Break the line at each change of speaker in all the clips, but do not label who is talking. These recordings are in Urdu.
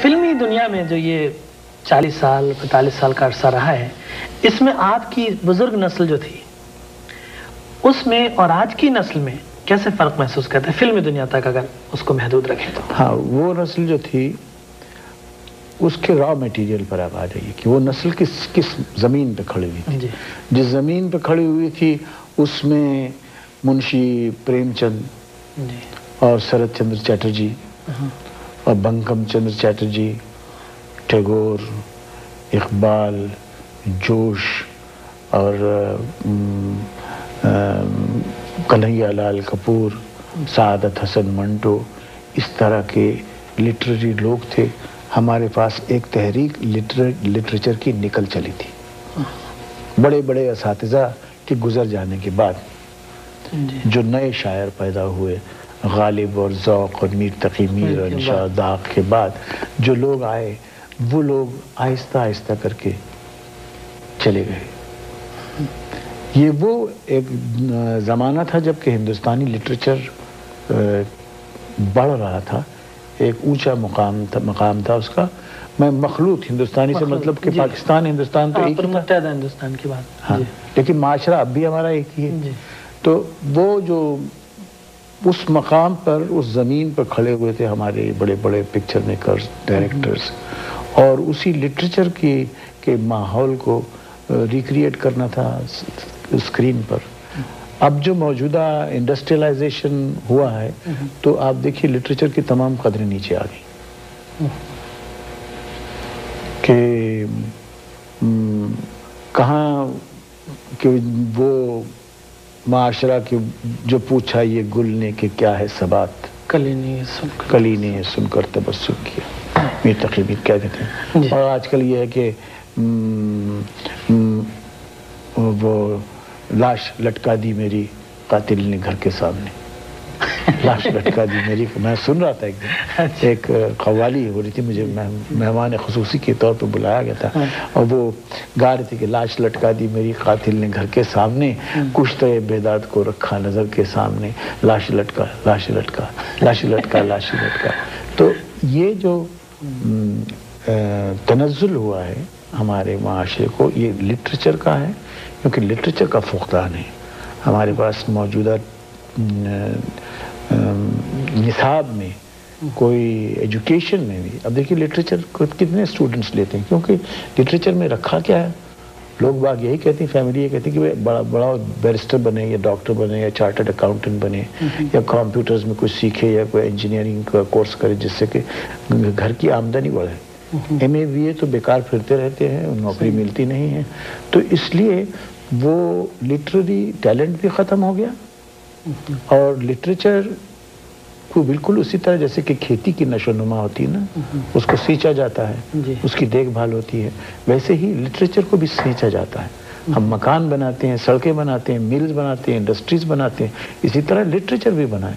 فلمی دنیا میں جو یہ 40 سال 45 سال کا عرصہ رہا ہے، اس میں آپ کی بزرگ نسل جو تھی اس میں اور آج کی نسل میں کیسے فرق محسوس کرتے ہیں فلمی دنیا تک اگر اس کو محدود رکھیں تو؟
ہاں، وہ نسل جو تھی اس کے را میٹیریل پر آپ آ جائیے کہ وہ نسل کس زمین پہ کھڑی ہوئی تھی. جس زمین پہ کھڑی ہوئی تھی اس میں منشی پریم چند اور سرت چندر چیٹرجی اور بنکم چندر چیٹرجی، ٹیگور، اقبال، جوش اور کنہیا لال کپور، سعادت حسن منٹو، اس طرح کے لٹریری لوگ تھے. ہمارے پاس ایک تحریک لٹریچر کی نکل چلی تھی. بڑے بڑے اساتذہ کے گزر جانے کے بعد جو نئے شاعر پیدا ہوئے، غالب اور ذوق اور میر تقی میر اور انشاء داغ کے بعد جو لوگ آئے، وہ لوگ آہستہ آہستہ کر کے چلے گئے. یہ وہ ایک زمانہ تھا جب کہ ہندوستانی لٹریچر بڑھ رہا تھا، ایک اونچا مقام تھا اس کا. میں مخلوط ہندوستانی سے مطلب کہ پاکستان ہندوستان تو ایک ہی تھا،
متحدہ ہندوستان کی بات،
ہاں، لیکن معاشرہ اب بھی ہمارا ایک ہی ہے. تو وہ جو اس مقام پر اس زمین پر کھڑے ہوئے تھے ہمارے بڑے بڑے پکچر میکرز، ڈائریکٹرز، اور اسی لٹریچر کے ماحول کو ریکریٹ کرنا تھا اسکرین پر. اب جو موجودہ انڈسٹریلائزیشن ہوا ہے تو آپ دیکھیے لٹریچر کی تمام قدریں نیچے آ گئی کہ کہاں کہ وہ معاشرہ کی جو پوچھا یہ گل نے کہ کیا ہے ثبات، کلی نے سن کر تبسم کیا، میر تقی میر کیا کہتے ہیں. اور آج کل یہ ہے کہ وہ لاش لٹکا دی میری قاتل نے گھر کے سامنے، لاش لٹکا دی میری. میں سن رہا تھا ایک دن ایک قوالی ہو رہی تھی، مجھے مہمان خصوصی کے طور پہ بلایا گیا تھا، اور وہ گا رہی تھی کہ لاش لٹکا دی میری قاتل نے گھر کے سامنے، کشتہ بیداد کو رکھا نظر کے سامنے، لاش لٹکا لاش لٹکا لاش لٹکا لاش لٹکا. تو یہ جو تنزل ہوا ہے ہمارے معاشرے کو، یہ لٹریچر کا ہے، کیونکہ لٹریچر کا فقدان ہے. ہمارے پاس موجودہ نصاب میں کوئی ایجوکیشن میں بھی، اب دیکھیے لٹریچر کو کتنے اسٹوڈنٹس لیتے ہیں، کیونکہ لٹریچر میں رکھا کیا ہے. لوگ باگ یہی کہتے ہیں، فیملی یہ کہتی ہے کہ بڑا بڑا بیرسٹر بنے یا ڈاکٹر بنے یا چارٹرڈ اکاؤنٹنٹ بنے یا کمپیوٹرز میں کچھ سیکھے یا کوئی انجینئرنگ کا کورس کرے جس سے کہ گھر کی آمدنی بڑھے. ایم اے بی اے تو بیکار پھرتے رہتے ہیں، نوکری ملتی نہیں ہے. تو اس لیے وہ لٹریری ٹیلنٹ بھی ختم ہو گیا، اور لٹریچر کو بالکل اسی طرح جیسے کہ کھیتی کی نشو و نما ہوتی ہے نا، اس کو سینچا جاتا ہے، اس کی دیکھ بھال ہوتی ہے، ویسے ہی لٹریچر کو بھی سینچا جاتا ہے. ہم مکان بناتے ہیں، سڑکیں بناتے ہیں، ملز بناتے ہیں، انڈسٹریز بناتے ہیں، اسی طرح لٹریچر بھی بنائیں.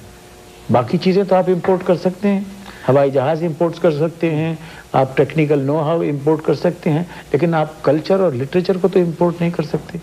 باقی چیزیں تو آپ امپورٹ کر سکتے ہیں، ہوائی جہاز امپورٹ کر سکتے ہیں، آپ ٹیکنیکل نو ہاؤ امپورٹ کر سکتے ہیں، لیکن آپ کلچر اور لٹریچر کو تو امپورٹ نہیں کر سکتے.